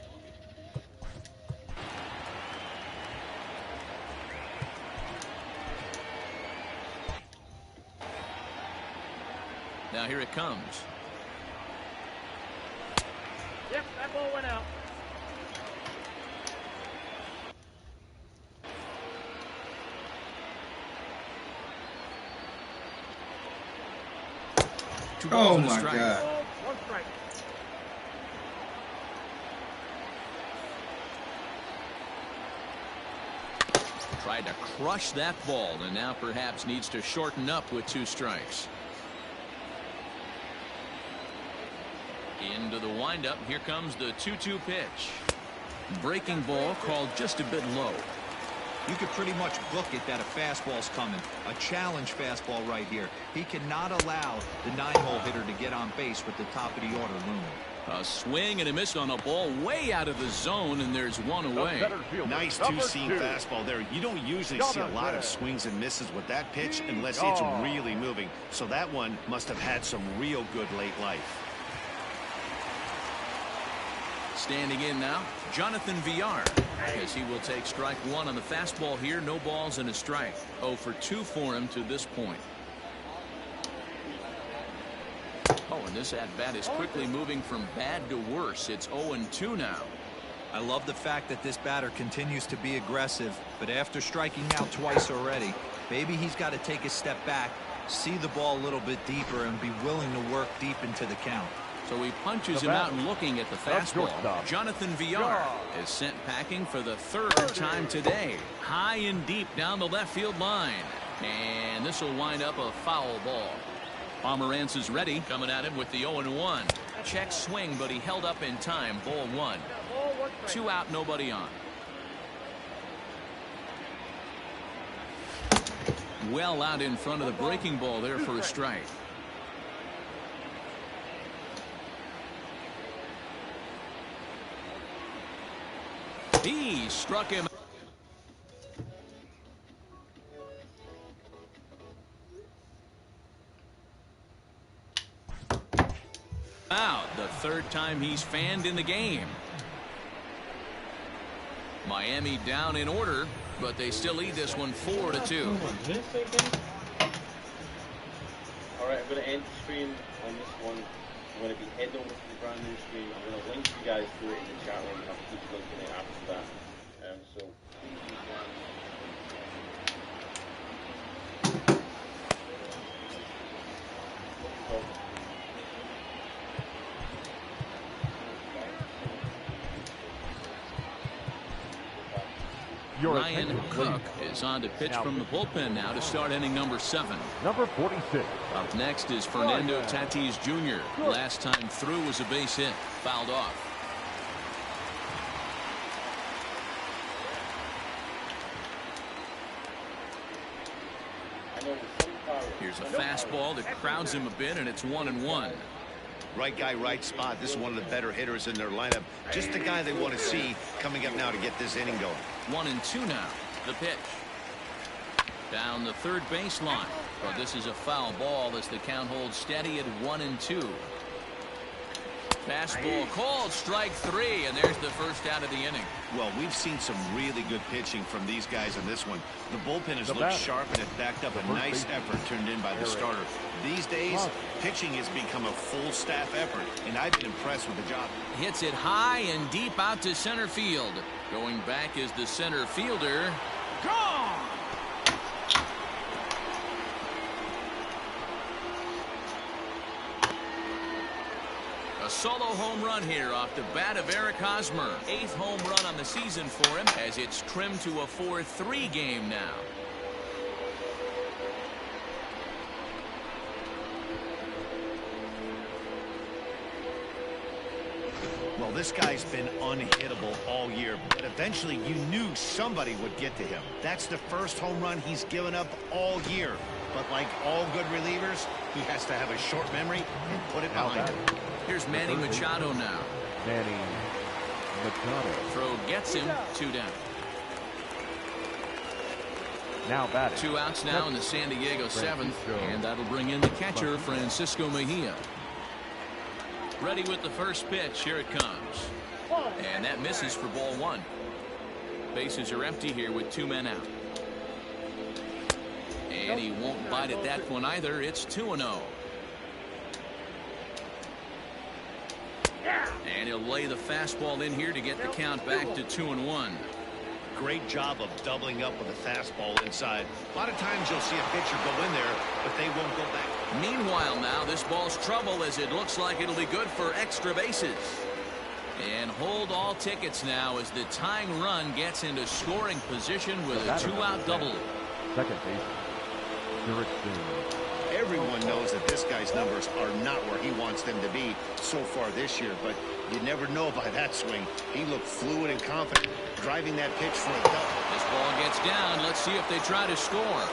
Now here it comes. Yep, that ball went out. Oh my God. One strike. Tried to crush that ball and now perhaps needs to shorten up with 2 strikes. Into the windup. Here comes the 2-2 pitch. Breaking ball called just a bit low. You could pretty much book it that a fastball's coming. A challenge fastball right here. He cannot allow the 9-hole hitter to get on base with the top of the order looming. A swing and a miss on a ball way out of the zone, and there's one away. Nice two-seam fastball there. You don't usually see a lot of swings and misses with that pitch unless it's really moving. So that one must have had some real good late life. Standing in now, Jonathan Villar, as he will take strike one on the fastball here. No balls and a strike. 0 for 2 for him to this point. Oh, and this at-bat is quickly moving from bad to worse. It's 0-2 now. I love the fact that this batter continues to be aggressive, but after striking out twice already, maybe he's got to take a step back, see the ball a little bit deeper, and be willing to work deep into the count. So he punches him out and looking at the fastball. Jonathan Villar is sent packing for the 3rd time today. High and deep down the left field line. And this will wind up a foul ball. Pomerantz is ready, coming at him with the 0-1. Check swing, but he held up in time. Ball 1. 2 out, nobody on. Well out in front of the breaking ball there for a strike. He struck him. Out the 3rd time he's fanned in the game. Miami down in order, but they still lead this one 4-2. All right, I'm going to end the stream on this one. I'm going to be heading over to the brand new stream. I'm going to link you guys to it in the chat room. I'll keep linking it after that. So Ryan Cook is on to pitch from the bullpen now to start inning number 7. Number 46. Up next is Fernando Tatis Jr. Last time through was a base hit, fouled off. Here's a fastball that crowds him a bit, and it's 1-1. Right guy, right spot. This is one of the better hitters in their lineup. Just the guy they want to see coming up now to get this inning going. 1-2 now. The pitch. Down the 3rd baseline. But this is a foul ball as the count holds steady at 1-2. Fastball called, strike 3, and there's the first out of the inning. Well, we've seen some really good pitching from these guys in this one. The bullpen has looked sharp and it backed up a nice effort turned in by the starter. These days, pitching has become a full staff effort, and I've been impressed with the job. Hits it high and deep out to center field. Going back is the center fielder. Gone! A solo home run here off the bat of Eric Hosmer. 8th home run on the season for him as it's trimmed to a 4-3 game now. Well, this guy's been unhittable all year, but eventually you knew somebody would get to him. That's the first home run he's given up all year. But like all good relievers, he has to have a short memory and put it behind him. Here's Manny Machado now. Manny Machado. Throw gets him, 2 down. Now batting. 2 outs now in the San Diego 7th, and that'll bring in the catcher, Francisco Mejia. Ready with the first pitch. Here it comes. And that misses for ball 1. Bases are empty here with 2 men out. And he won't bite at that one either. It's 2-0. And he'll lay the fastball in here to get the count back to 2-1. Great job of doubling up with a fastball inside. A lot of times you'll see a pitcher go in there, but they won't go back. Meanwhile now, this ball's trouble as it looks like it'll be good for extra bases. And hold all tickets now as the tying run gets into scoring position with a 2-out double. Second base. Everyone knows that this guy's numbers are not where he wants them to be so far this year, but you never know by that swing. He looked fluid and confident, driving that pitch for a double. This ball gets down. Let's see if they try to score.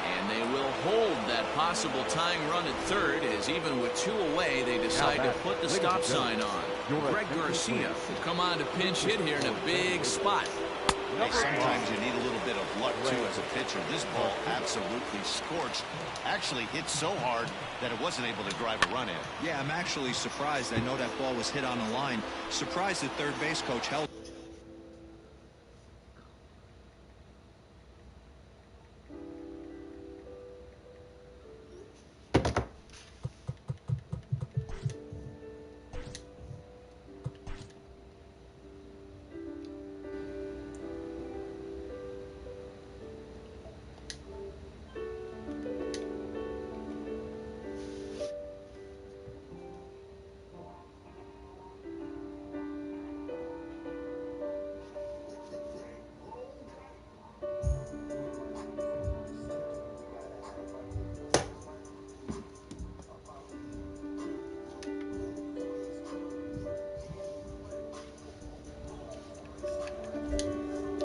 And they will hold that possible tying run at third, as even with 2 away, they decide to put the stop sign on. Greg Garcia will come on to pinch hit here in a big spot. Hey, sometimes you need a little bit of luck, too, as a pitcher. This ball absolutely scorched. Actually hit so hard that it wasn't able to drive a run in. Yeah, I'm actually surprised. I know that ball was hit on the line. Surprised the third base coach held.